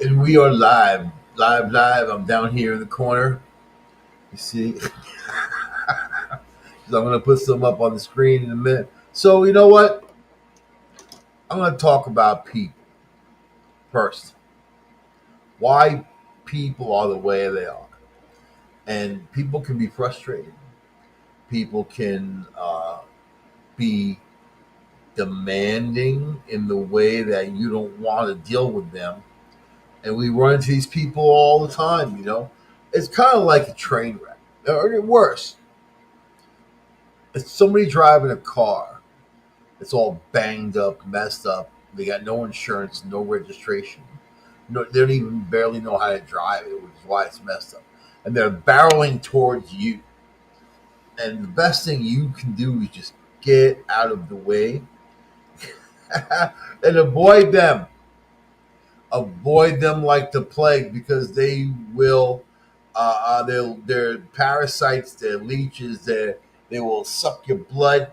And we are live, live, live. I'm down here in the corner. You see, so I'm gonna put some up on the screen in a minute. So you know what? I'm gonna talk about people first. Why people are the way they are, and people can be frustrated. People can be demanding in the way that you don't want to deal with them, and we run into these people all the time. It's kind of like a train wreck, or worse. It's somebody driving a car. It's all banged up, messed up. They got no insurance, no registration. No, they don't even barely know how to drive it, which is why it's messed up. And they're barreling towards you. And the best thing you can do is just get out of the way and avoid them. Avoid them like the plague because they will. They're parasites. They're leeches. They will suck your blood,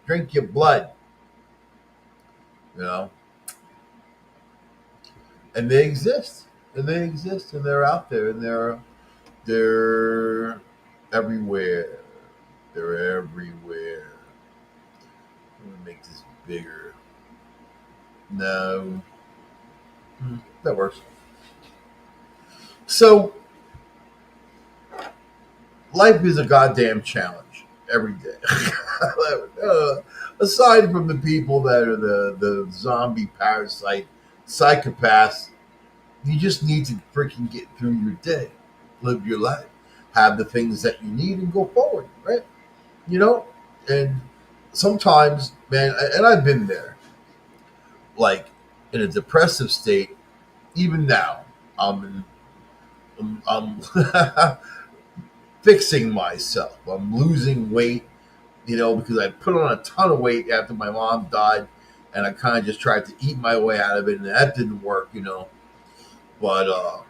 drink your blood. You know, and they exist, and they're out there, and they're everywhere. They're everywhere. Let me make this bigger. No, that works. So life is a goddamn challenge every day. Aside from the people that are the zombie parasite psychopaths, you just need to freaking get through your day, live your life, have the things that you need, and go forward, right? You know, and sometimes, man, and I've been there, like in a depressive state. Even now, I'm fixing myself. I'm losing weight, because I put on a ton of weight after my mom died, and I kind of just tried to eat my way out of it, and that didn't work. But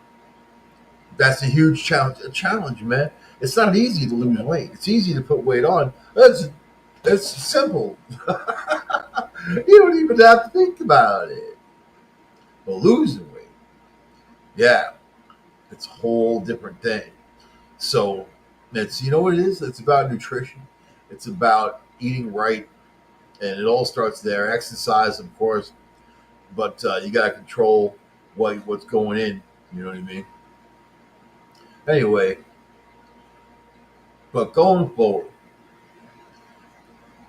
that's a huge challenge. A challenge, man. It's not easy to lose weight. It's easy to put weight on. That's simple. You don't even have to think about it. But losing weight, yeah, it's a whole different thing. So it's what it is. It's about nutrition. It's about eating right, and it all starts there. Exercise, of course, but you got to control what's going in. You know what I mean? Anyway, but going forward,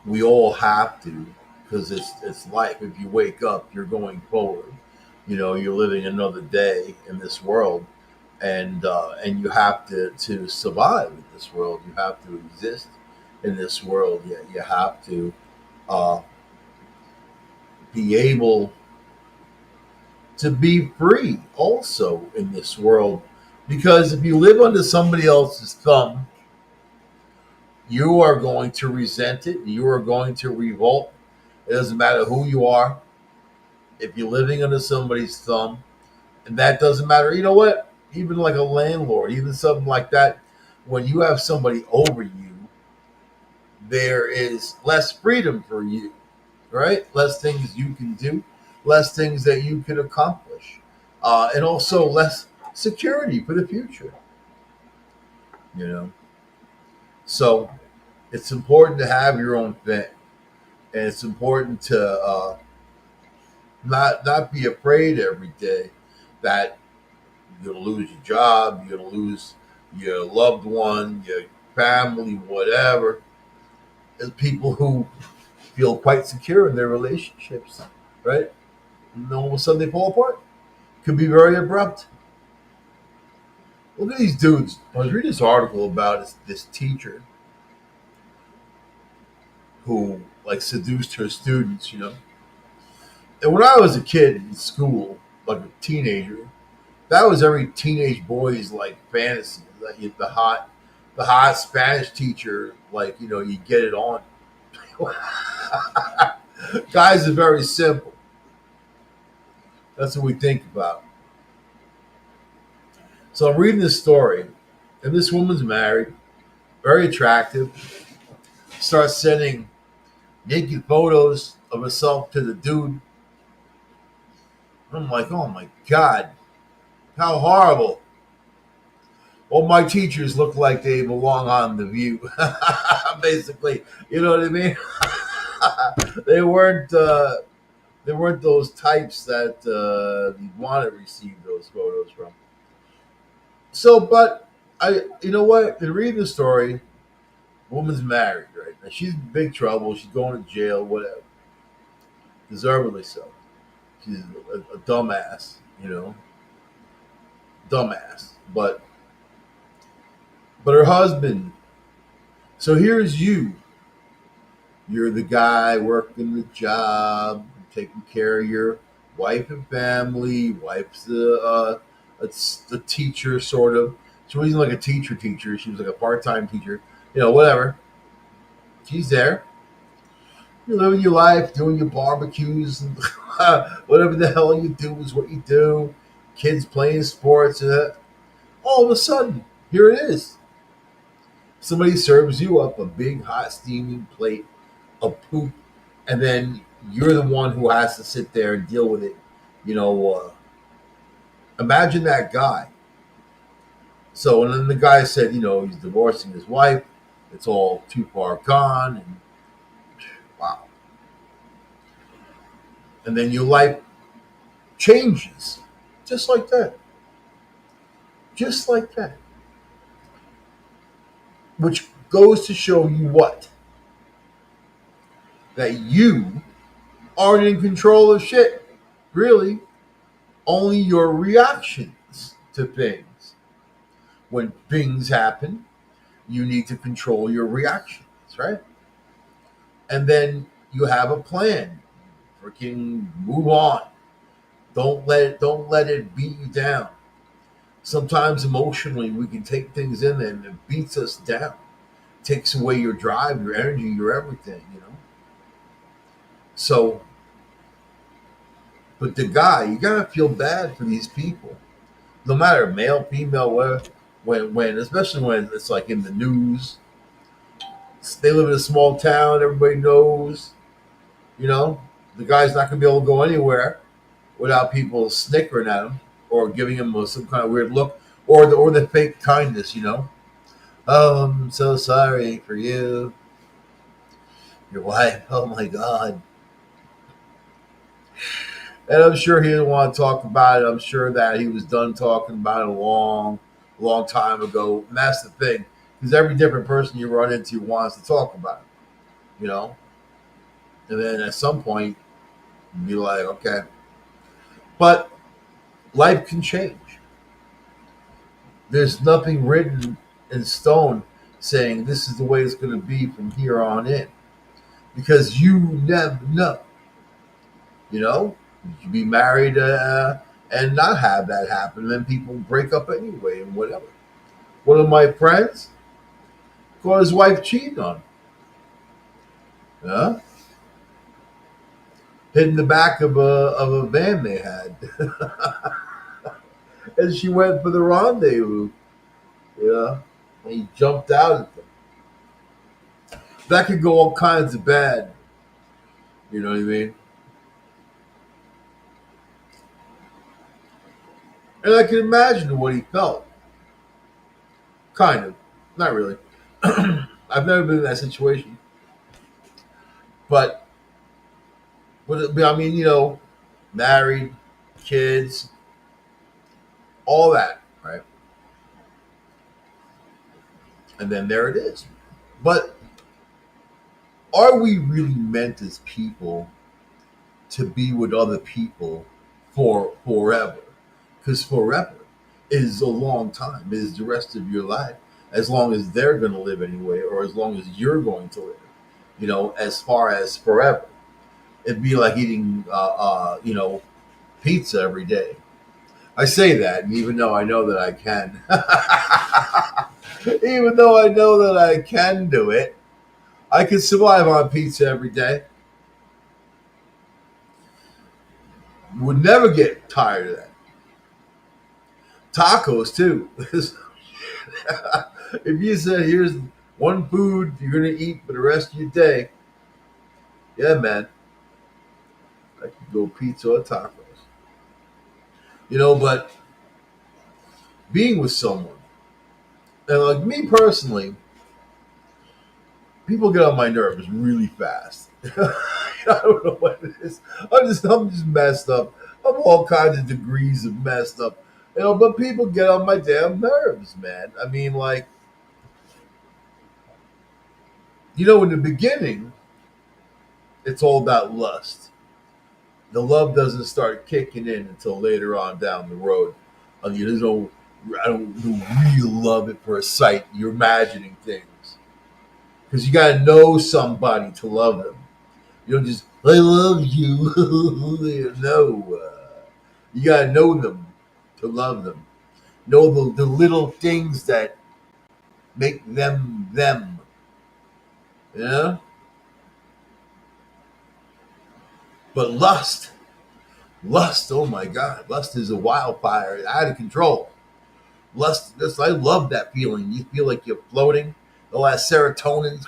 we all have to, because it's life. If you wake up, you're going forward. You're living another day in this world, and you have to survive in this world. You have to exist in this world. You have to uh, be able to be free also in this world, because if you live under somebody else's thumb, you are going to resent it. You are going to revolt. It doesn't matter who you are. If you're living under somebody's thumb, and that doesn't matter. You know what? Even like a landlord, even something like that, when you have somebody over you, there is less freedom for you, right? Less things you can do, less things that you can accomplish, and also less security for the future. You know, so it's important to have your own thing, and it's important to not be afraid every day that you're gonna lose your job, you're gonna lose your loved one, your family, whatever. There's people who feel quite secure in their relationships, right? And then all of a sudden they fall apart. Could be very abrupt. Look at these dudes. I was reading this article about this teacher who like seduced her students. And when I was a kid in school, like a teenager, that was every teenage boy's like fantasy. Like the hot Spanish teacher, like you get it on. Guys are very simple. That's what we think about. So I'm reading this story, and this woman's married, very attractive. Starts sending naked photos of herself to the dude. I'm like, oh my god, How horrible. All my teachers look like they belong on The View. Basically, you know what I mean? they weren't. They weren't those types that you want to receive those photos from. So, but you know what? In reading the story, woman's married, right? Now she's in big trouble. She's going to jail, whatever. Deservedly so. She's a dumbass, dumbass. But her husband. So here's you. You're the guy working the job, taking care of your wife and family. Wife's a teacher, sort of. She wasn't like a teacher. She was like a part-time teacher. Whatever. She's there. You're living your life, doing your barbecues, and whatever the hell you do is what you do. Kids playing sports. All of a sudden, here it is. Somebody serves you up a big, hot, steaming plate of poop, and then you're the one who has to sit there and deal with it. You know, imagine that guy. So, and then the guy said, he's divorcing his wife. It's all too far gone, and wow. And then your life changes, just like that, just like that. Which goes to show you what? That you aren't in control of shit. Really, only your reactions to things. When things happen, you need to control your reactions, right? And then you have a plan. Freaking move on. Don't let it beat you down. Sometimes emotionally we can take things in and it beats us down. Takes away your drive, your energy, your everything. So, but the guy, you gotta feel bad for these people. No matter male, female, whatever. When especially when it's like in the news, they live in a small town. Everybody knows. You know, the guy's not gonna be able to go anywhere without people snickering at him or giving him some kind of weird look or the fake kindness. Oh, I'm so sorry for you, your wife. Oh my God. And I'm sure he didn't want to talk about it. I'm sure that he was done talking about it a long, long time ago. And that's the thing, because every different person you run into wants to talk about it, you know. And then at some point, you'd be like, okay, but life can change. There's nothing written in stone saying this is the way it's going to be from here on in, because you never know. You could be married and not have that happen. Then people break up anyway and whatever. One of my friends caught his wife cheating on him. Huh? Hid in the back of a van they had, and she went for the rendezvous. And he jumped out at them. That could go all kinds of bad. You know what I mean? And I can imagine what he felt. Kind of, not really. I've never been in that situation, but I mean, married, kids, all that, right? And then there it is. But are we really meant as people to be with other people for forever? Because forever is a long time, is the rest of your life, as long as they're going to live anyway, or as long as you're going to live. As far as forever, it'd be like eating, pizza every day. I say that, and even though I know that I can, even though I know that I can do it, I can survive on pizza every day. Would never get tired of that. Tacos too. If you said here's one food you're gonna eat for the rest of your day, yeah, man, I could go pizza or tacos. But being with someone. And like me personally, people get on my nerves really fast. I don't know what it is. I'm just messed up. I'm all kinds of degrees of messed up. But people get on my damn nerves, man. I mean, like, in the beginning, it's all about lust. The love doesn't start kicking in until later on down the road. There's no, I don't real love at first sight. You're imagining things because you got to know somebody to love them. You don't just I love you. No, you got to know them to love them. Know the little things that make them them. Yeah, but lust. Oh my God, lust is a wildfire, out of control. Lust. I love that feeling. You feel like you're floating. All that serotonin.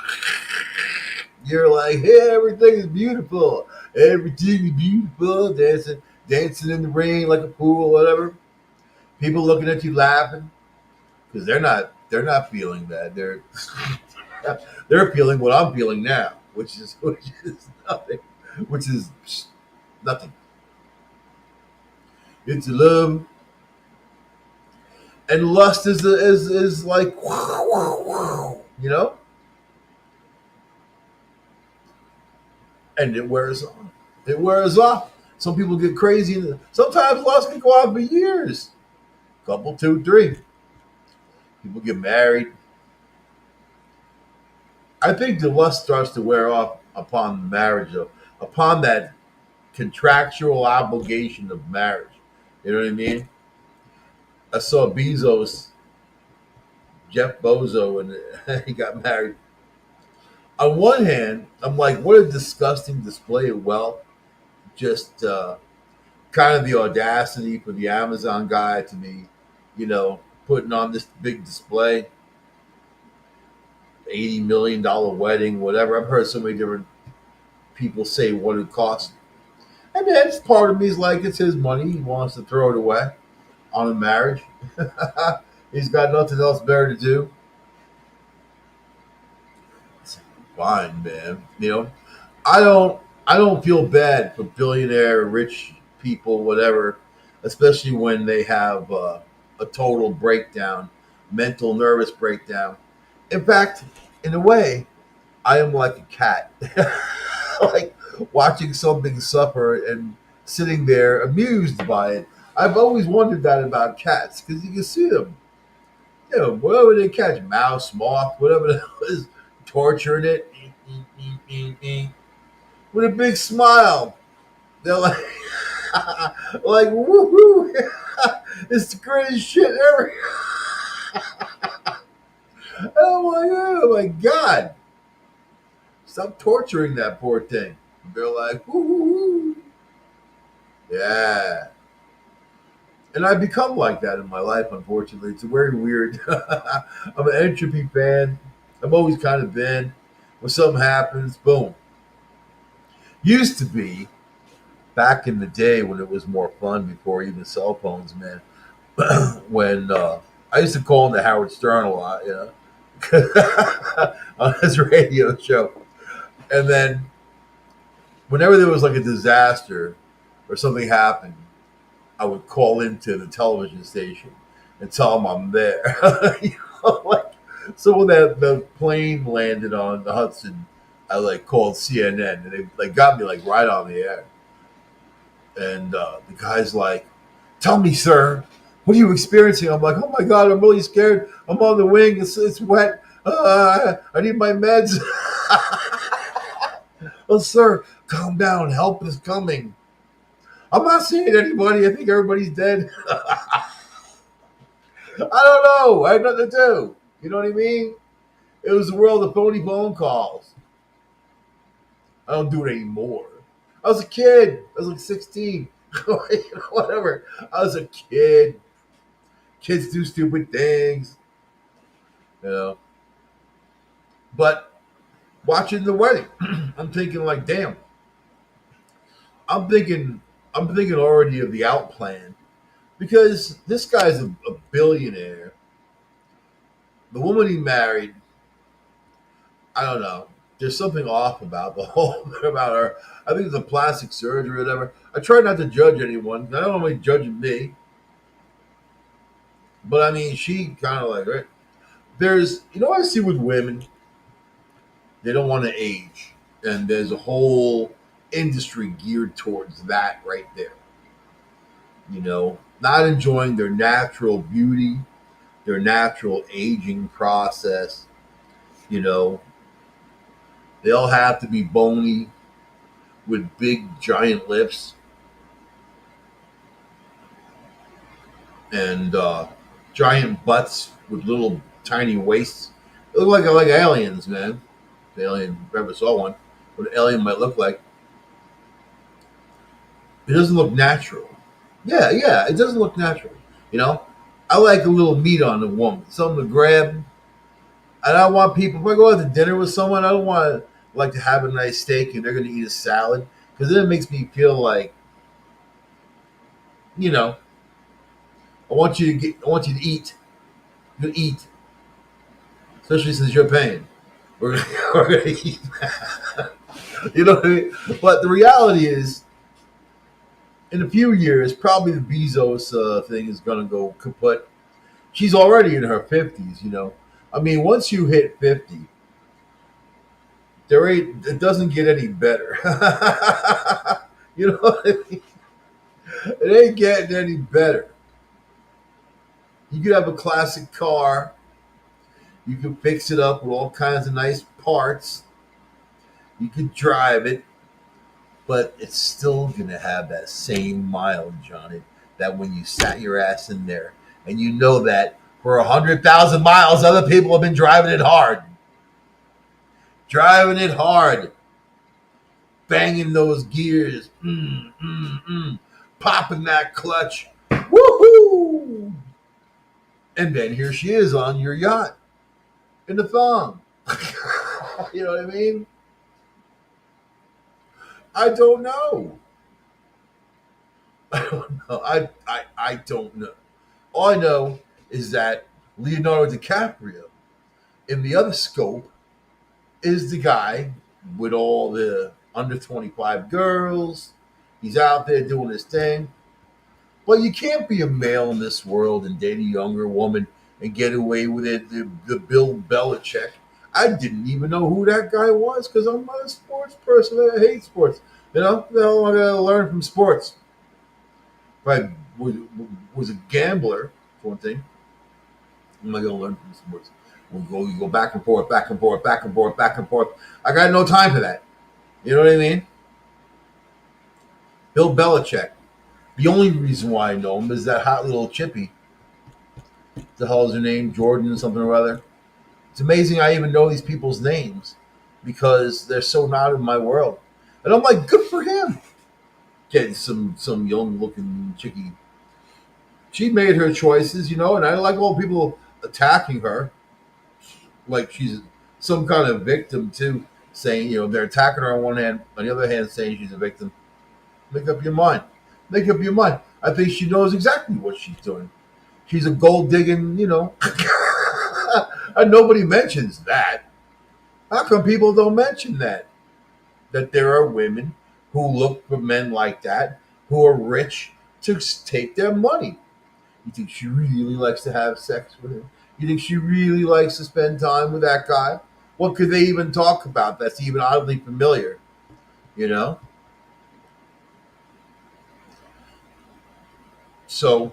You're like, hey, everything is beautiful. Everything is beautiful. Dancing in the rain like a fool, whatever. People looking at you laughing because they're not feeling that. They're feeling what I'm feeling now, which is nothing. Which is nothing. It's love and lust is like you know, and it wears off. It wears off. Some people get crazy. Sometimes lust can go on for years. Couple, two, three. People get married. I think the lust starts to wear off upon marriage, though, upon that contractual obligation of marriage. You know what I mean? I saw Jeff Bozo, and he got married. On one hand, I'm like, what a disgusting display of wealth. Just kind of the audacity for the Amazon guy to be, putting on this big display, $80 million wedding, whatever. I've heard so many different people say what it cost. And that's part of me is like, it's his money. He wants to throw it away on a marriage. He's got nothing else better to do. It's fine, man. I don't feel bad for billionaire, rich people, whatever, especially when they have a total breakdown, mental, nervous breakdown. In fact, in a way, I am like a cat, like watching something suffer and sitting there amused by it. I've always wondered that about cats because you can see them, whatever they catch, mouse, moth, whatever it is, torturing it with a big smile. They're like, like woohoo! It's the greatest shit ever. Oh my god! Stop torturing that poor thing. They're like, woohoo! Yeah. And I've become like that in my life, unfortunately. It's very weird. I'm an entropy fan. I've always kind of been. When something happens, boom. Used to be back in the day when it was more fun before even cell phones, man. When I used to call into Howard Stern a lot, on his radio show. And then whenever there was like a disaster or something happened, I would call into the television station and tell them I'm there. Like, so when the plane landed on the Hudson, I like called CNN and they like got me like right on the air. And the guy's like, "Tell me, sir, what are you experiencing?" I'm like, "Oh my god, I'm really scared. I'm on the wing. It's wet. I need my meds." "Oh, sir, calm down. Help is coming." "I'm not seeing anybody. I think everybody's dead." I don't know. I had nothing to do. You know what I mean? It was the world of phony phone calls. I don't do it anymore. I was a kid. I was like 16. Whatever. I was a kid. Kids do stupid things. You know. But watching the wedding, I'm thinking like, damn. I'm thinking already of the out plan because this guy's a billionaire. The woman he married, I don't know. There's something off about the whole about her. I think it's a plastic surgery or whatever. I try not to judge anyone. I don't want anybody judging me, but I mean, she kind of like right. There's, what I see with women, they don't want to age, and there's a whole industry geared towards that right there. Not enjoying their natural beauty, their natural aging process. You know, they all have to be bony with big giant lips and giant butts with little tiny waists. They look like aliens, man. The alien, if I ever saw one, what an alien might look like. It doesn't look natural. Yeah, yeah, it doesn't look natural. You know, I like a little meat on the woman, something to grab. And I want people. If I go out to dinner with someone, I don't want to like to have a nice steak and they're going to eat a salad because then it makes me feel like, you know, I want you to eat. You eat, especially since you're paying. We're gonna eat. You know what I mean? But the reality is, in a few years, probably the Bezos thing is going to go kaput. She's already in her 50s, I mean, once you hit 50, it doesn't get any better. You know what I mean? It ain't getting any better. You could have a classic car, you could fix it up with all kinds of nice parts, you could drive it, but it's still going to have that same mileage on it that when you sat your ass in there. And you know that for 100,000 miles, other people have been driving it hard. Driving it hard. Banging those gears. Popping that clutch. Woohoo! And then here she is on your yacht in the thong. You know what I mean? I don't know. I don't know. I don't know. All I know is that Leonardo DiCaprio in the other scope is the guy with all the under 25 girls. He's out there doing his thing. But you can't be a male in this world and date a younger woman and get away with it. The Bill Belichick. I didn't even know who that guy was because I'm not a sports person. I hate sports. I gotta learn from sports. If I was a gambler, for one thing, am I going to learn from sports? You go back and forth, back and forth, back and forth, back and forth. I got no time for that. You know what I mean? Bill Belichick. The only reason why I know him is that hot little chippy. What the hell is her name? Jordan something or other. It's amazing I even know these people's names because they're so not in my world. And I'm like, good for him. Getting some young looking chickie. She made her choices, and I like all people attacking her like she's some kind of victim too, saying, they're attacking her on one hand, on the other hand saying she's a victim. Make up your mind. Make up your mind. I think she knows exactly what she's doing. She's a gold digging, and nobody mentions that. How come people don't mention that? That there are women who look for men like that, who are rich to take their money. You think she really likes to have sex with him? You think she really likes to spend time with that guy? What could they even talk about that's even oddly familiar? You know? So,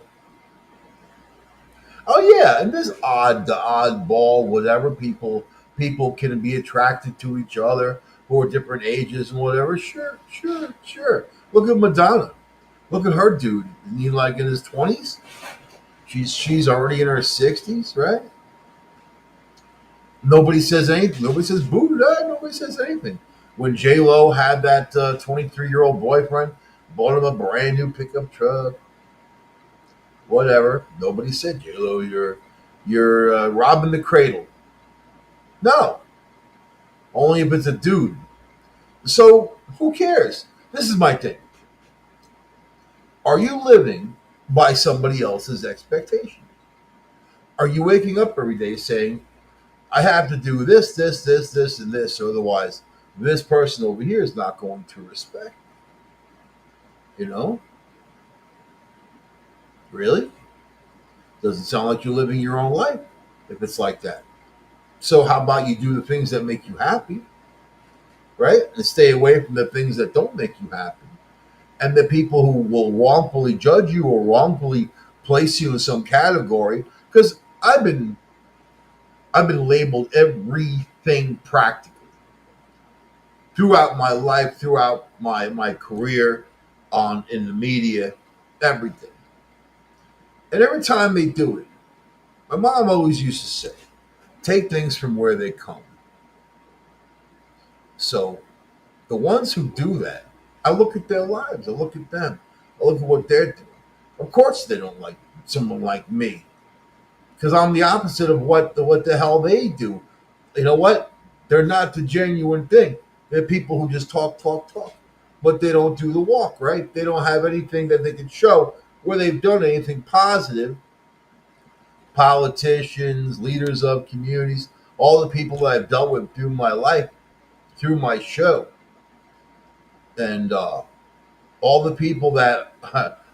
oh yeah, and this the oddball, whatever people can be attracted to each other who are different ages and whatever. Sure, sure, sure. Look at Madonna. Look at her dude. Isn't he like in his 20s? She's already in her 60s, right? Nobody says anything. Nobody says boo to that. Nobody says anything. When J Lo had that 23-year-old boyfriend, bought him a brand new pickup truck, whatever. Nobody said J Lo, you're robbing the cradle. No, only if it's a dude. So who cares? This is my thing. Are you living by somebody else's expectation? Are you waking up every day saying, I have to do this, this, this, this, and this, otherwise this person over here is not going to respect? You know? Really? Doesn't sound like you're living your own life if it's like that. So how about you do the things that make you happy, right? And stay away from the things that don't make you happy. And the people who will wrongfully judge you or wrongfully place you in some category, because I've been labeled everything practically throughout my life, throughout my career on in the media, everything. And every time they do it, my mom always used to say, take things from where they come. So the ones who do that, I look at their lives, I look at them, I look at what they're doing. Of course they don't like someone like me. Because I'm the opposite of what the hell they do. You know what? They're not the genuine thing. They're people who just talk, talk, talk, but they don't do the walk. Right? They don't have anything that they can show where they've done anything positive. Politicians, leaders of communities, all the people that I've dealt with through my life, through my show, and all the people that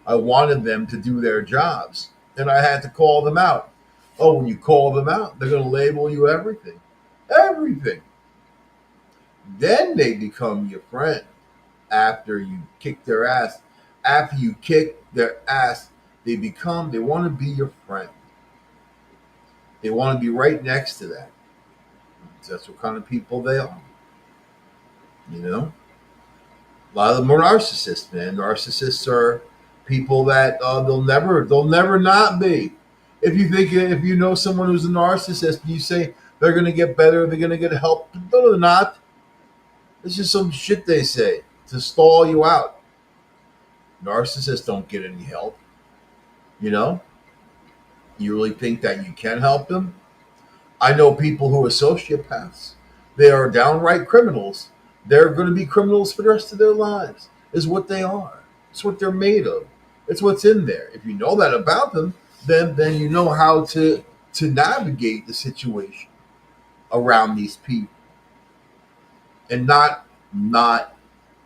I wanted them to do their jobs, and I had to call them out. Oh, when you call them out, they're going to label you everything. Everything. Then they become your friend after you kick their ass. After you kick their ass, they want to be your friend. They want to be right next to that. That's what kind of people they are. You know? A lot of them are narcissists, man. Narcissists are people that they'll never not be. If you know someone who's a narcissist, and you say they're going to get better, they're going to get help. No, they're not. It's just some shit they say to stall you out. Narcissists don't get any help. You know, you really think that you can help them? I know people who are sociopaths. They are downright criminals. They're going to be criminals for the rest of their lives. Is what they are. It's what they're made of. It's what's in there. If you know that about them, then you know how to navigate the situation around these people and not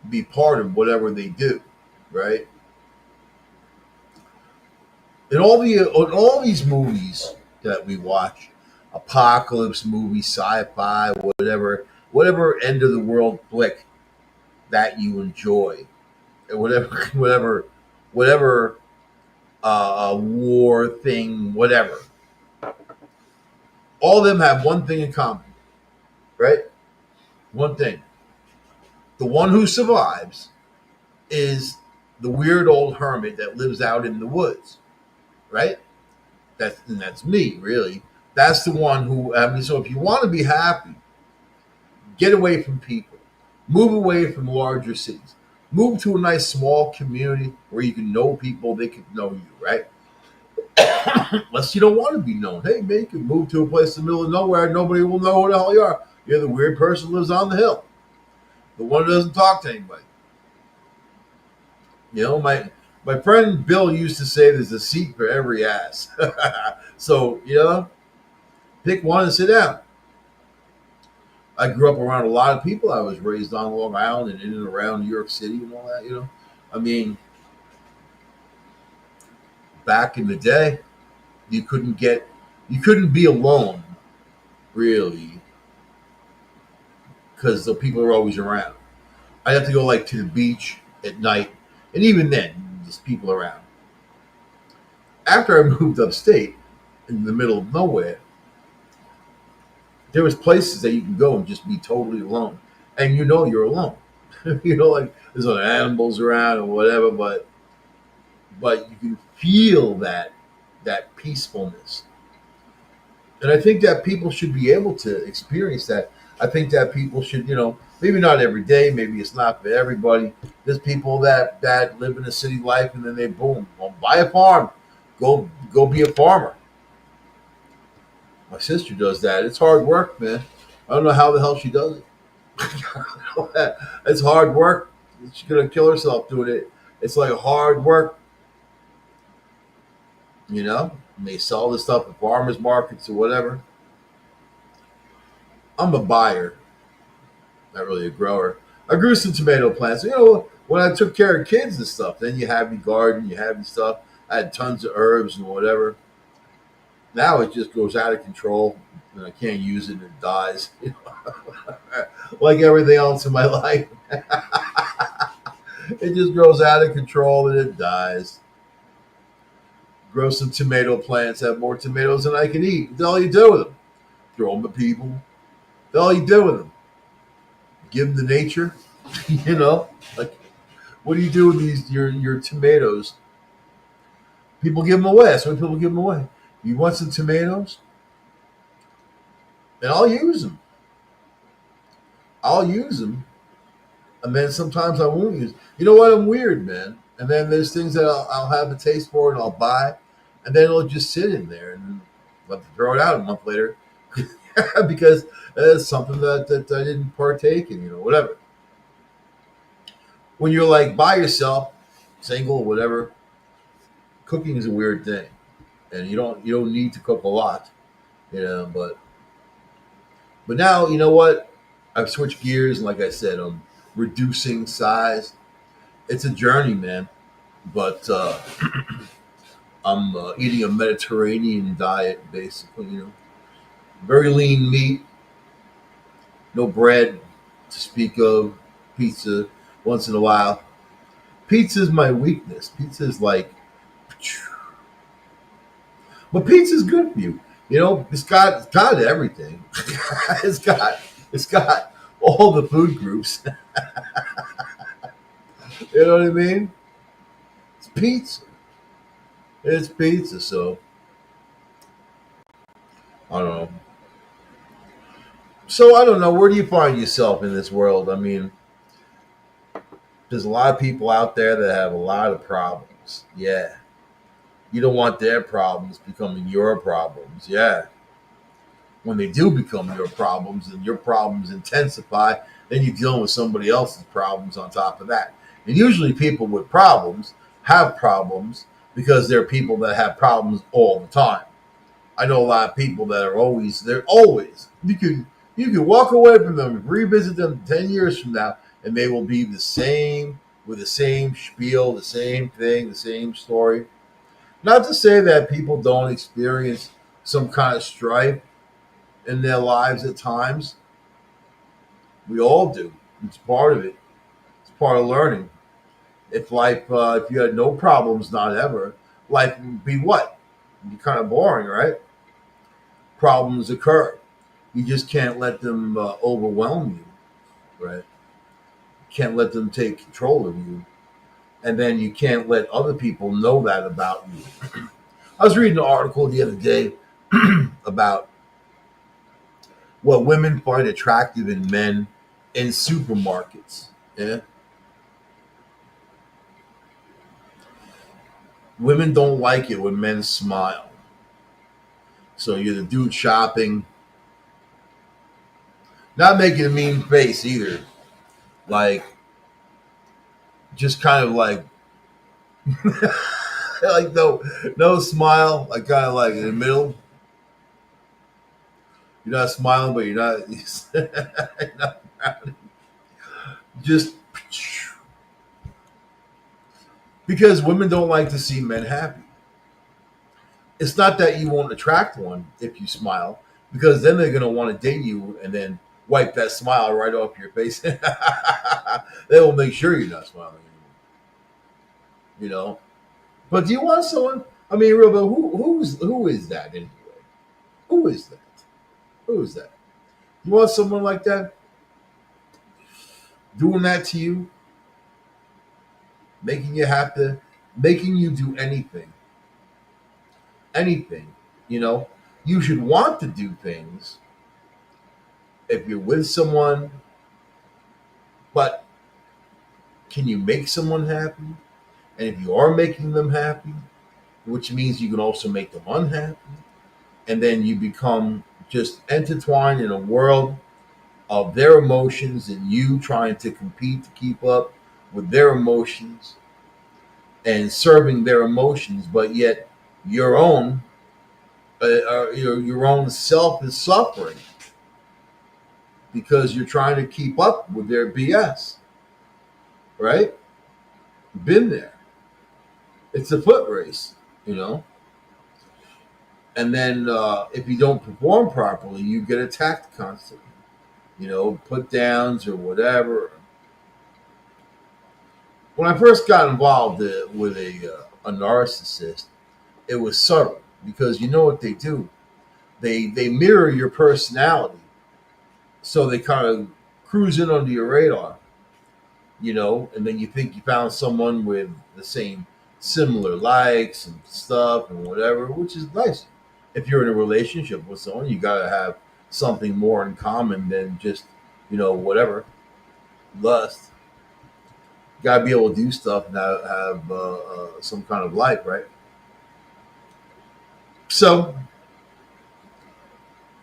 be part of whatever they do, right? In all these movies that we watch, apocalypse movies, sci-fi, whatever end of the world flick that you enjoy, and whatever war thing, whatever. All of them have one thing in common, right? One thing. The one who survives is the weird old hermit that lives out in the woods, right? That's me, really. That's the one who. I mean, so if you want to be happy, get away from people, move away from larger cities, move to a nice small community where you can know people, they can know you, right? Unless you don't want to be known. Hey, man, you can move to a place in the middle of nowhere, and nobody will know who the hell you are. You're the weird person who lives on the hill, the one who doesn't talk to anybody. You know, my friend Bill used to say there's a seat for every ass. So, pick one and sit down. I grew up around a lot of people. I was raised on Long Island and in and around New York City and all that. I mean, back in the day, you couldn't be alone, really, because the people are always around. I'd have to go like to the beach at night, and even then, just people around. After I moved upstate, in the middle of nowhere, there was places that you can go and just be totally alone, and you're alone. Like there's other animals around or whatever, but you can feel that peacefulness. And I think that people should be able to experience that. I think that people should, maybe not every day, maybe it's not for everybody. There's people that live in a city life and then they boom, well, buy a farm, go be a farmer. My sister does that. It's hard work, man. I don't know how the hell she does it. It's hard work. She's gonna kill herself doing it. It's like hard work. you know, and they sell this stuff at farmers markets or whatever. I'm a buyer, not really a grower. I grew some tomato plants. You know, when I took care of kids and stuff, then you have your garden, you have your stuff. I had tons of herbs and whatever. Now it just goes out of control, and I can't use it and it dies. Like everything else in my life, it just grows out of control and it dies. Grow some tomato plants, have more tomatoes than I can eat. That's all you do with them. Throw them at people. That's all you do with them. Give them to nature. You know, like what do you do with these your tomatoes? People give them away. That's why people give them away. You want some tomatoes? And I'll use them. I'll use them, and then sometimes I won't use. You know what? I'm weird, man. And then there's things that I'll have a taste for and I'll buy, and then it'll just sit in there, and I'll have to throw it out a month later because it's something that I didn't partake in. You know, whatever. When you're like by yourself, single, whatever, cooking is a weird thing, and you don't need to cook a lot, you know. But now you know what? I've switched gears, and like I said, I'm reducing size. It's a journey, man. But I'm eating a Mediterranean diet, basically. You know, very lean meat, no bread to speak of. Pizza once in a while. Pizza is my weakness. Pizza is like, but pizza is good for you. You know, it's got everything. it's got it's got all the food groups. You know what I mean? It's pizza. It's pizza. So I don't know. So I don't know. Where do you find yourself in this world? I mean, there's a lot of people out there that have a lot of problems. Yeah. You don't want their problems becoming your problems. Yeah. When they do become your problems and your problems intensify, then you're dealing with somebody else's problems on top of that. And usually people with problems have problems because they're people that have problems all the time. I know a lot of people that are they're always you can walk away from them, revisit them 10 years from now, and they will be the same with the same spiel, the same thing, the same story. Not to say that people don't experience some kind of strife in their lives at times. We all do. It's part of it. It's part of learning. If you had no problems, not ever, life would be what? It'd be kind of boring, right? Problems occur. You just can't let them overwhelm you, right? Can't let them take control of you, and then you can't let other people know that about you. I was reading an article the other day about what women find attractive in men in supermarkets. Yeah, women don't like it when men smile. So you're the dude shopping, not making a mean face either, like just kind of like like no smile, like kind of like in the middle. You're not smiling, but you're not, you're not just because women don't like to see men happy. It's not that you won't attract one if you smile, because then they're gonna want to date you and then wipe that smile right off your face. They will make sure you're not smiling anymore. You know. But do you want someone? I mean, real, but who is that anyway? Who is that? Who is that? You want someone like that doing that to you, making you have to, making you do anything, anything. You know, you should want to do things if you're with someone, but can you make someone happy? And if you are making them happy, which means you can also make them unhappy, and then you become just intertwined in a world of their emotions and you trying to compete to keep up with their emotions and serving their emotions, but yet your own your own self is suffering because you're trying to keep up with their BS, right? Been there. It's a foot race, you know. And then if you don't perform properly, you get attacked constantly. Put downs or whatever. When I first got involved with a narcissist, it was subtle because you know what they do. They mirror your personality, so they kind of cruise in under your radar, and then you think you found someone with the same similar likes and stuff and whatever, which is nice. If you're in a relationship with someone, you gotta have something more in common than just, whatever, lust. You gotta be able to do stuff and have some kind of life, right? So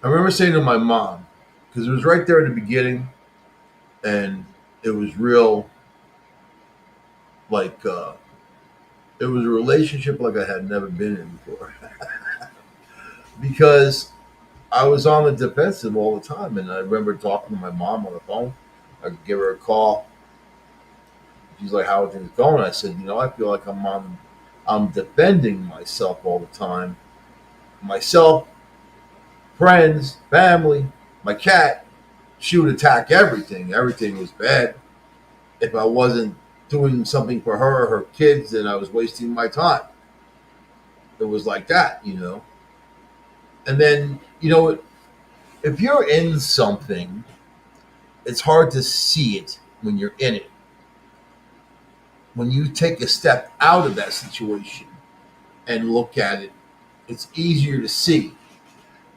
I remember saying to my mom, because it was right there in the beginning, and it was real, like, it was a relationship like I had never been in before. Because I was on the defensive all the time, and I remember talking to my mom on the phone. I could give her a call. She's like, "How are things going?" I said, I feel like I'm defending myself all the time. Myself, friends, family, my cat. She would attack everything. Everything was bad. If I wasn't doing something for her or her kids, then I was wasting my time. It was like that. And then, if you're in something, it's hard to see it when you're in it. When you take a step out of that situation and look at it, it's easier to see.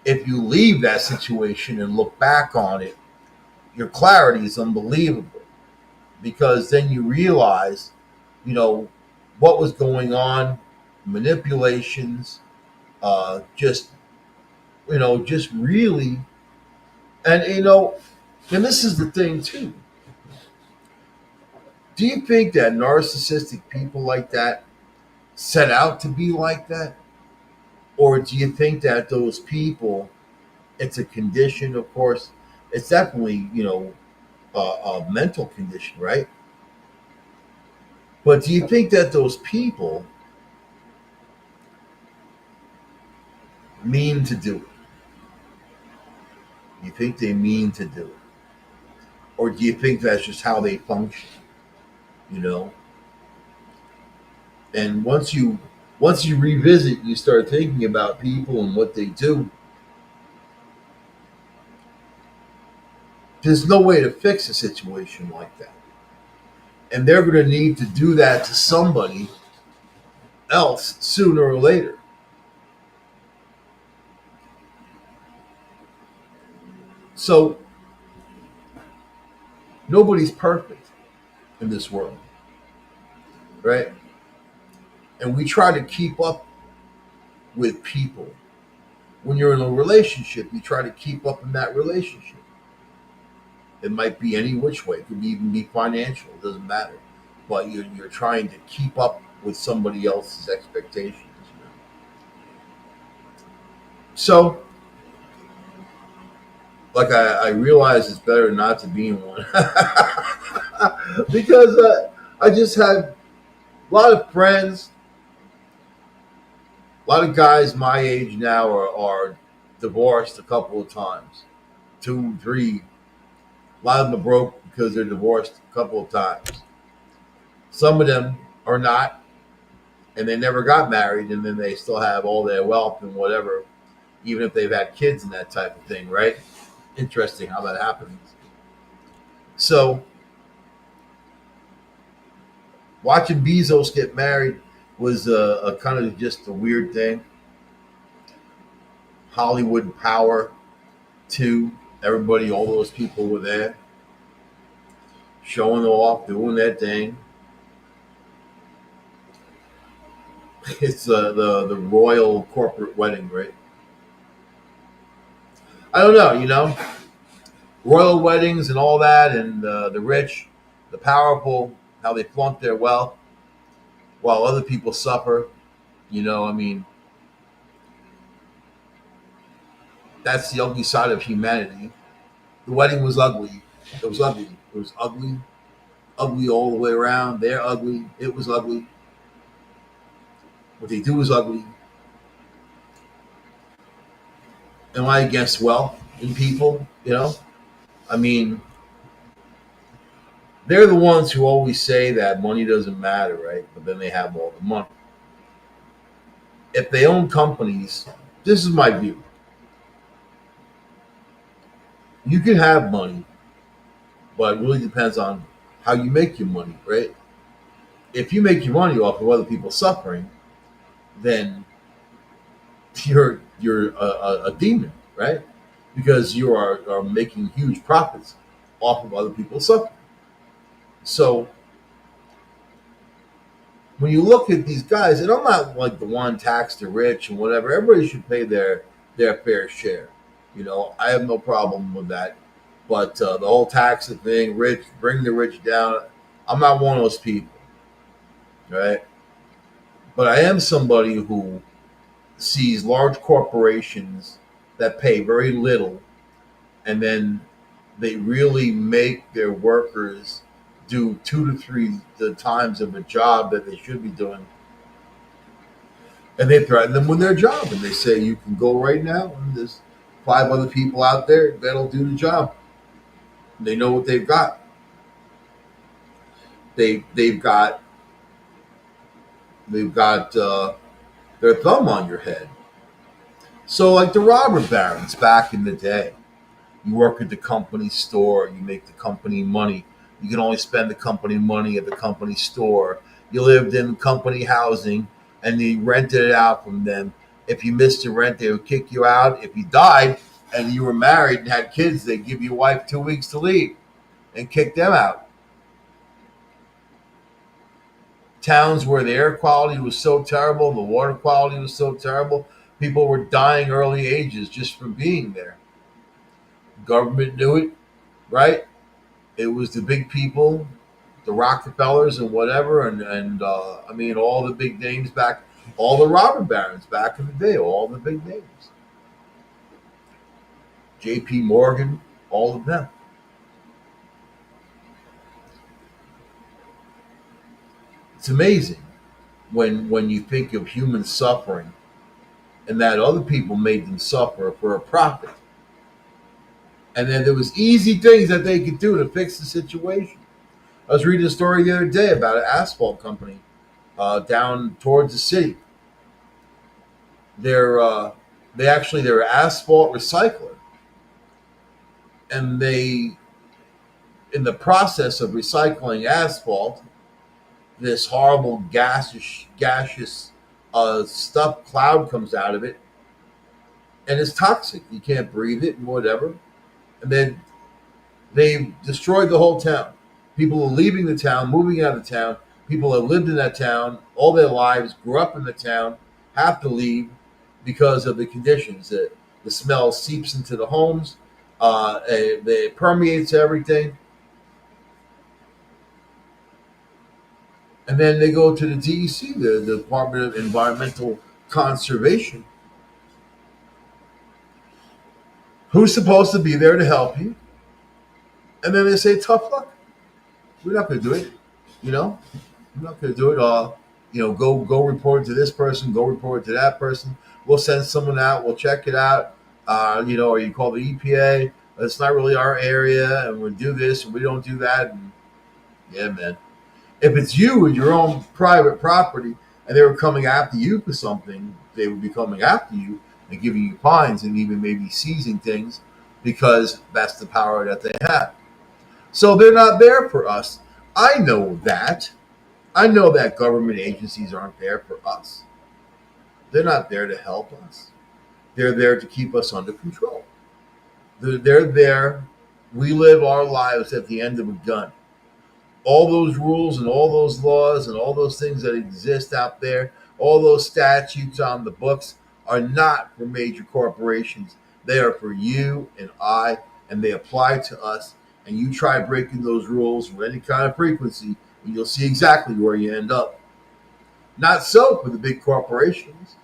If you leave that situation and look back on it, your clarity is unbelievable because then you realize, you know, what was going on, manipulations, just, just really, and and this is the thing too. Do you think that narcissistic people like that set out to be like that? Or do you think that those people, it's a condition, of course, it's definitely, a mental condition, right? But do you think that those people mean to do it? You think they mean to do it? Or do you think that's just how they function, you know? And once you revisit, you start thinking about people and what they do, there's no way to fix a situation like that. And they're going to need to do that to somebody else sooner or later. So nobody's perfect in this world, right? And we try to keep up with people. When you're in a relationship, you try to keep up in that relationship. It might be any which way. It could even be financial. It doesn't matter. But you're trying to keep up with somebody else's expectations. So, like I realize it's better not to be in one because I just have a lot of friends, a lot of guys my age now are divorced a couple of times, two, three. A lot of them are broke because they're divorced a couple of times. Some of them are not, and they never got married, and then they still have all their wealth and whatever, even if they've had kids and that type of thing, right? Interesting how that happens. So, watching Bezos get married was a kind of just a weird thing. Hollywood power, too. Everybody, all those people were there, showing off, doing their thing. It's the royal corporate wedding, right? I don't know, royal weddings and all that, and the rich, the powerful, how they flaunt their wealth while other people suffer. I mean, That's the ugly side of humanity. The wedding was ugly. It was ugly. It was ugly, ugly all the way around. They're ugly. It was ugly. What they do is ugly. Am I against wealth in people? I mean, they're the ones who always say that money doesn't matter, right? But then they have all the money. If they own companies, this is my view. You can have money, but it really depends on how you make your money, right? If you make your money off of other people suffering, then you're a demon, right? Because you are making huge profits off of other people's suffering. So when you look at these guys, and I'm not like the one tax the rich and whatever. Everybody should pay their fair share. I have no problem with that. But the whole tax thing, rich, bring the rich down. I'm not one of those people, right? But I am somebody who sees large corporations that pay very little, and then they really make their workers do 2 to 3 the times of a job that they should be doing, and they threaten them with their job, and they say you can go right now, and there's 5 other people out there that'll do the job. They know what they've got. They've got their thumb on your head. So like the robber barons back in the day, you work at the company store, you make the company money. You can only spend the company money at the company store. You lived in company housing and you rented it out from them. If you missed your rent, they would kick you out. If you died and you were married and had kids, they'd give your wife 2 weeks to leave and kick them out. Towns where the air quality was so terrible, the water quality was so terrible, people were dying early ages just from being there. Government knew it, right? It was the big people, the Rockefellers and whatever, and I mean all the big names back, all the robber barons back in the day, all the big names, J.P. Morgan, all of them. It's amazing when you think of human suffering and that other people made them suffer for a profit, and then there was easy things that they could do to fix the situation. I was reading a story the other day about an asphalt company down towards the city. They're an asphalt recycler, and they, in the process of recycling asphalt, this horrible gaseous stuff cloud comes out of it, and it's toxic. You can't breathe it and whatever. And then they destroyed the whole town. People are leaving the town, moving out of the town. People that lived in that town all their lives, grew up in the town, have to leave because of the conditions. The smell seeps into the homes. It permeates everything. And then they go to the DEC, the Department of Environmental Conservation, who's supposed to be there to help you. And then they say, tough luck. We're not going to do it. You know, we're not going to do it. Go report it to this person. Go report it to that person. We'll send someone out. We'll check it out. Or you call the EPA. It's not really our area, and we'll do this and we don't do that. And yeah, man. If it's you and your own private property, and they were coming after you for something, they would be coming after you and giving you fines and even maybe seizing things because that's the power that they have. So they're not there for us. I know that. I know that government agencies aren't there for us. They're not there to help us. They're there to keep us under control. They're there. We live our lives at the end of a gun. All those rules and all those laws and all those things that exist out there, all those statutes on the books are not for major corporations. They are for you and I, and they apply to us. And you try breaking those rules with any kind of frequency, and you'll see exactly where you end up. Not so for the big corporations.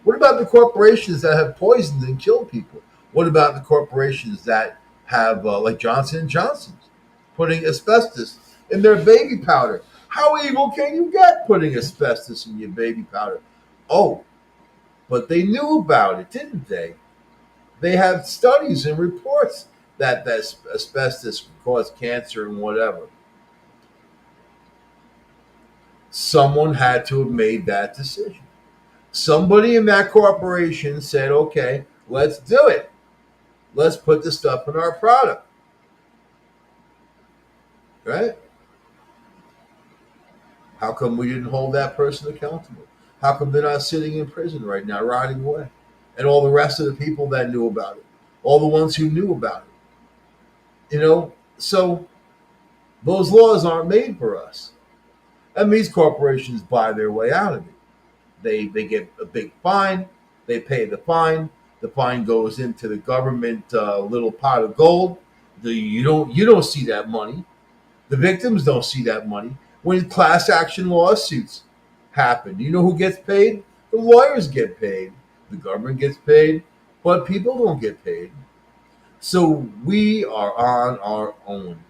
What about the corporations that have poisoned and killed people? What about the corporations that have, like Johnson and Johnson's, putting asbestos in their baby powder? How evil can you get putting asbestos in your baby powder? Oh, but they knew about it, didn't they? They have studies and reports that asbestos can cause cancer and whatever. Someone had to have made that decision. Somebody in that corporation said, okay, let's do it. Let's put the stuff in our product, right? How come we didn't hold that person accountable? How come they're not sitting in prison right now, rotting away? And all the rest of the people that knew about it, all the ones who knew about it, So those laws aren't made for us. And these corporations buy their way out of it. They get a big fine. They pay the fine. The fine goes into the government little pot of gold. You don't see that money. The victims don't see that money. When class action lawsuits happen, you know who gets paid? The lawyers get paid. The government gets paid, but people don't get paid. So we are on our own.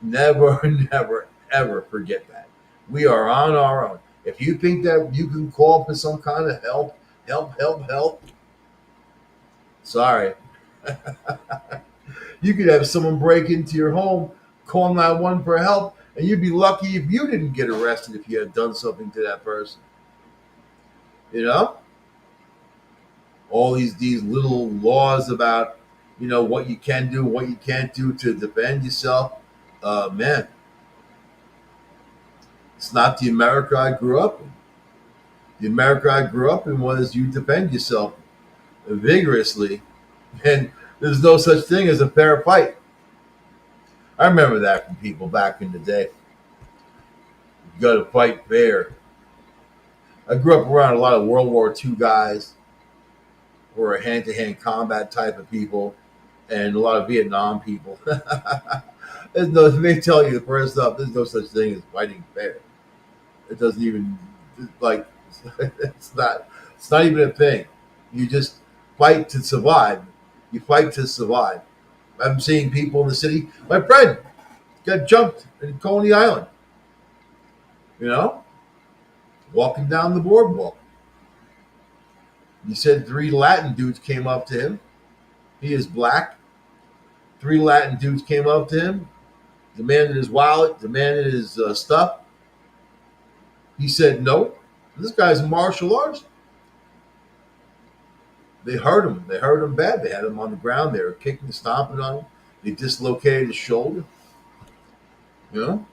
Never, never, ever forget that. We are on our own. If you think that you can call for some kind of help, sorry. You could have someone break into your home, call 911 for help, and you'd be lucky if you didn't get arrested if you had done something to that person. You know? All these little laws about, what you can do, what you can't do to defend yourself. Man, it's not the America I grew up in. The America I grew up in was you defend yourself vigorously, and there's no such thing as a fair fight. I remember that from people back in the day. You got to fight fair. I grew up around a lot of World War II guys who were hand-to-hand combat type of people, and a lot of Vietnam people. They tell you the first off, there's no such thing as fighting fair. It doesn't even like it's not even a thing. You just fight to survive. You fight to survive. I'm seeing people in the city. My friend got jumped in Coney Island. You know, walking down the boardwalk. He said three Latin dudes came up to him. He is black. Three Latin dudes came up to him, demanded his wallet, demanded his stuff. He said no. This guy's a martial artist. They hurt him. They hurt him bad. They had him on the ground. They were kicking, stomping on him. They dislocated his shoulder. You know.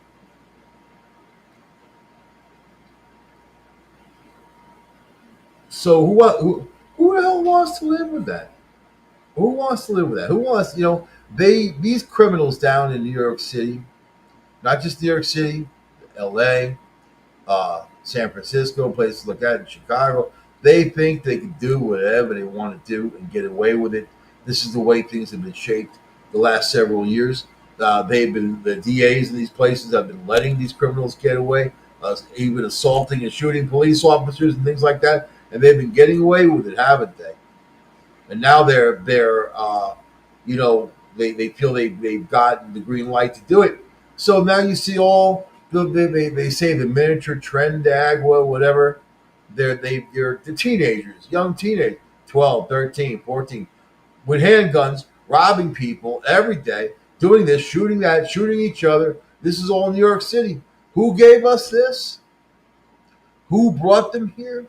So who the hell wants to live with that? Who wants to live with that? Who wants, these criminals down in New York City, not just New York City, L.A., San Francisco, places like that, in Chicago, they think they can do whatever they want to do and get away with it. This is the way things have been shaped the last several years. The DAs in these places have been letting these criminals get away, even assaulting and shooting police officers and things like that, and they've been getting away with it, haven't they? And now they feel they've gotten the green light to do it. So now you see all they say the miniature trend agua, whatever. They're the teenagers, young teenagers, 12, 13, 14, with handguns, robbing people every day, doing this, shooting that, shooting each other. This is all New York City. Who gave us this? Who brought them here?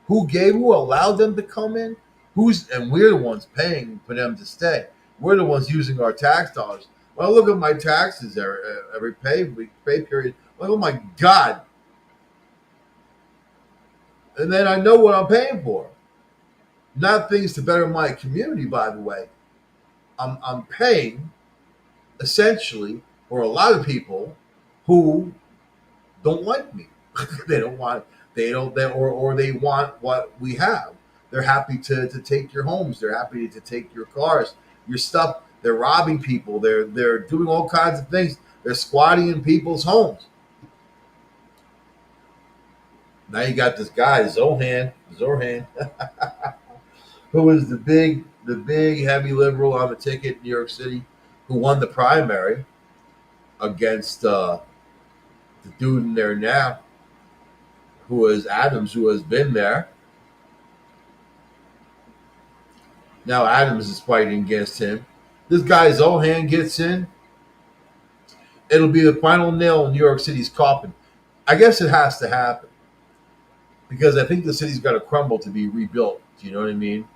Who allowed them to come in? And we're the ones paying for them to stay. We're the ones using our tax dollars. When I look at my taxes every pay period, like, oh my God. And then I know what I'm paying for. Not things to better my community, by the way. I'm paying essentially for a lot of people who don't like me. They don't want or they want what we have. They're happy to take your homes. They're happy to take your cars, your stuff. They're robbing people. They're doing all kinds of things. They're squatting in people's homes. Now you got this guy, Zohan, who is the big the big heavy liberal on the ticket in New York City, who won the primary against the dude in there now, who is Adams, who has been there. Now Adams is fighting against him. This guy Zohan gets in. It'll be the final nail in New York City's coffin. I guess it has to happen because I think the city's got to crumble to be rebuilt. Do you know what I mean?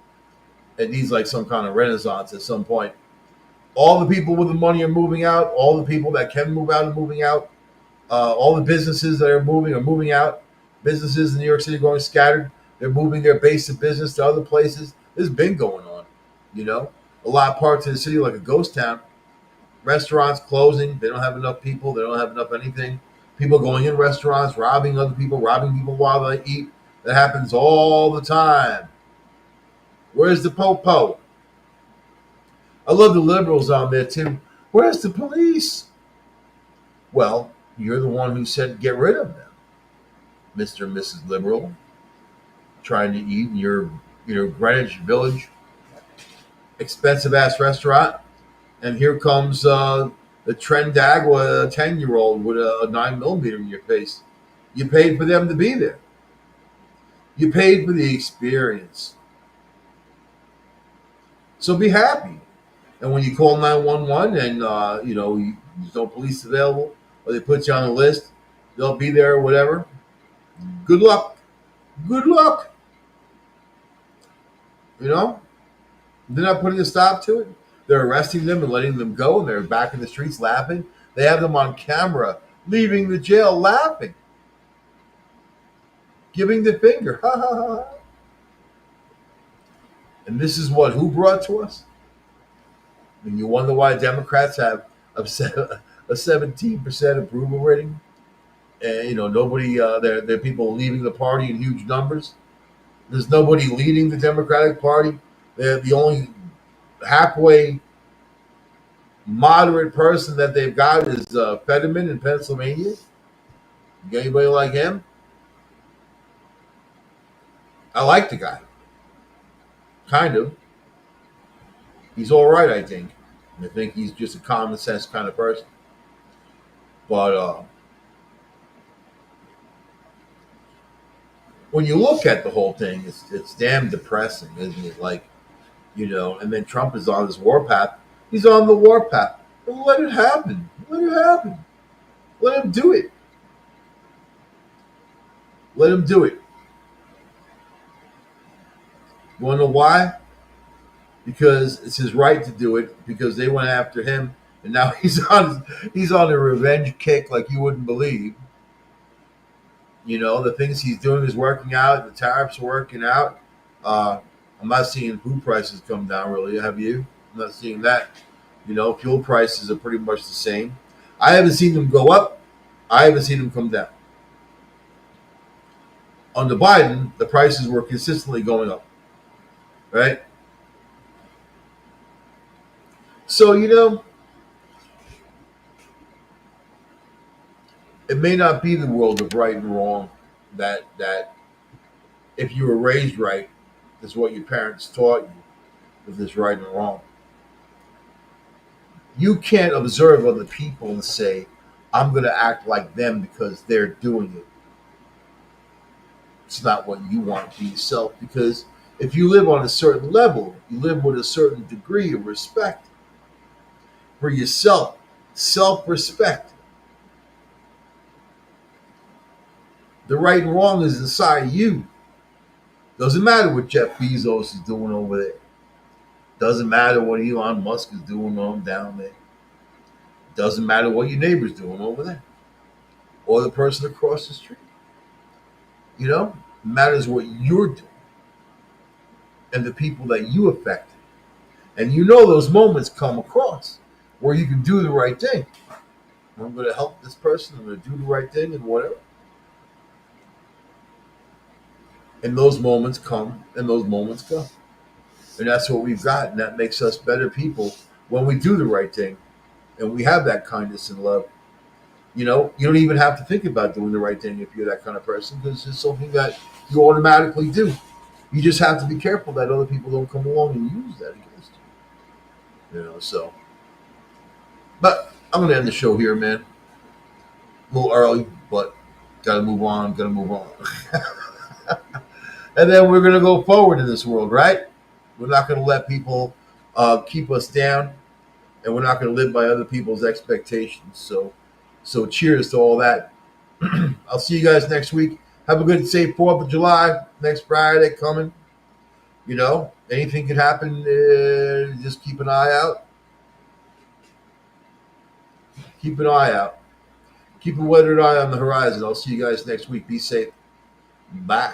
It needs like some kind of renaissance at some point. All the people with the money are moving out. All the people that can move out are moving out. All the businesses that are moving out. Businesses in New York City are going scattered. They're moving their base of business to other places. This has been going on. You know, a lot of parts of the city like a ghost town. Restaurants closing. They don't have enough people. They don't have enough anything. People going in restaurants, robbing other people, robbing people while they eat. That happens all the time. Where's the popo? I love the liberals on there too. Where's the police? Well, you're the one who said get rid of them, Mr. and Mrs. Liberal, trying to eat in your Greenwich Village expensive ass restaurant. And here comes the Trendagua 10-year-old with a 9mm in your face. You paid for them to be there. You paid for the experience. So be happy. And when you call 911 and there's no police available, or they put you on a list, they'll be there or whatever. Good luck. Good luck. You know? They're not putting a stop to it. They're arresting them and letting them go, and they're back in the streets laughing. They have them on camera leaving the jail laughing, giving the finger. Ha ha ha. And this is what who brought to us? And you wonder why Democrats have a 17% approval rating. And nobody. There are people leaving the party in huge numbers. There's nobody leading the Democratic Party. They're the only halfway moderate person that they've got is Fetterman in Pennsylvania. You got anybody like him? I like the guy. Kind of. He's all right, I think. I think he's just a common sense kind of person. But when you look at the whole thing, it's damn depressing, isn't it? Like, and then Trump is on his warpath. He's on the warpath. Let it happen. Let it happen. Let him do it. Let him do it. You want to know why? Because it's his right to do it. Because they went after him, and now he's on a revenge kick like you wouldn't believe. The things he's doing is working out. The tariffs are working out. I'm not seeing food prices come down really. Have you? I'm not seeing that. Fuel prices are pretty much the same. I haven't seen them go up. I haven't seen them come down. Under Biden, the prices were consistently going up. Right? So, it may not be the world of right and wrong that if you were raised right, is what your parents taught you, if there's right and wrong. You can't observe other people and say, I'm going to act like them because they're doing it. It's not what you want for yourself, because if you live on a certain level, you live with a certain degree of respect for yourself, self-respect. The right and wrong is inside you. Doesn't matter what Jeff Bezos is doing over there. Doesn't matter what Elon Musk is doing on down there. Doesn't matter what your neighbor's doing over there. Or the person across the street. It matters what you're doing. And the people that you affect. And those moments come across where you can do the right thing. I'm going to help this person. I'm going to do the right thing and whatever. And those moments come and those moments go. And that's what we've got. And that makes us better people when we do the right thing. And we have that kindness and love. You don't even have to think about doing the right thing if you're that kind of person, because it's something that you automatically do. You just have to be careful that other people don't come along and use that against you. So. But I'm gonna end the show here, man. A little early, but gotta move on. Gotta move on. And then we're gonna go forward in this world, right? We're not gonna let people keep us down, and we're not gonna live by other people's expectations. So cheers to all that. I'll see you guys next week. Have a good, safe 4th of July. Next Friday coming. Anything could happen. Just keep an eye out. Keep an eye out. Keep a weathered eye on the horizon. I'll see you guys next week. Be safe. Bye.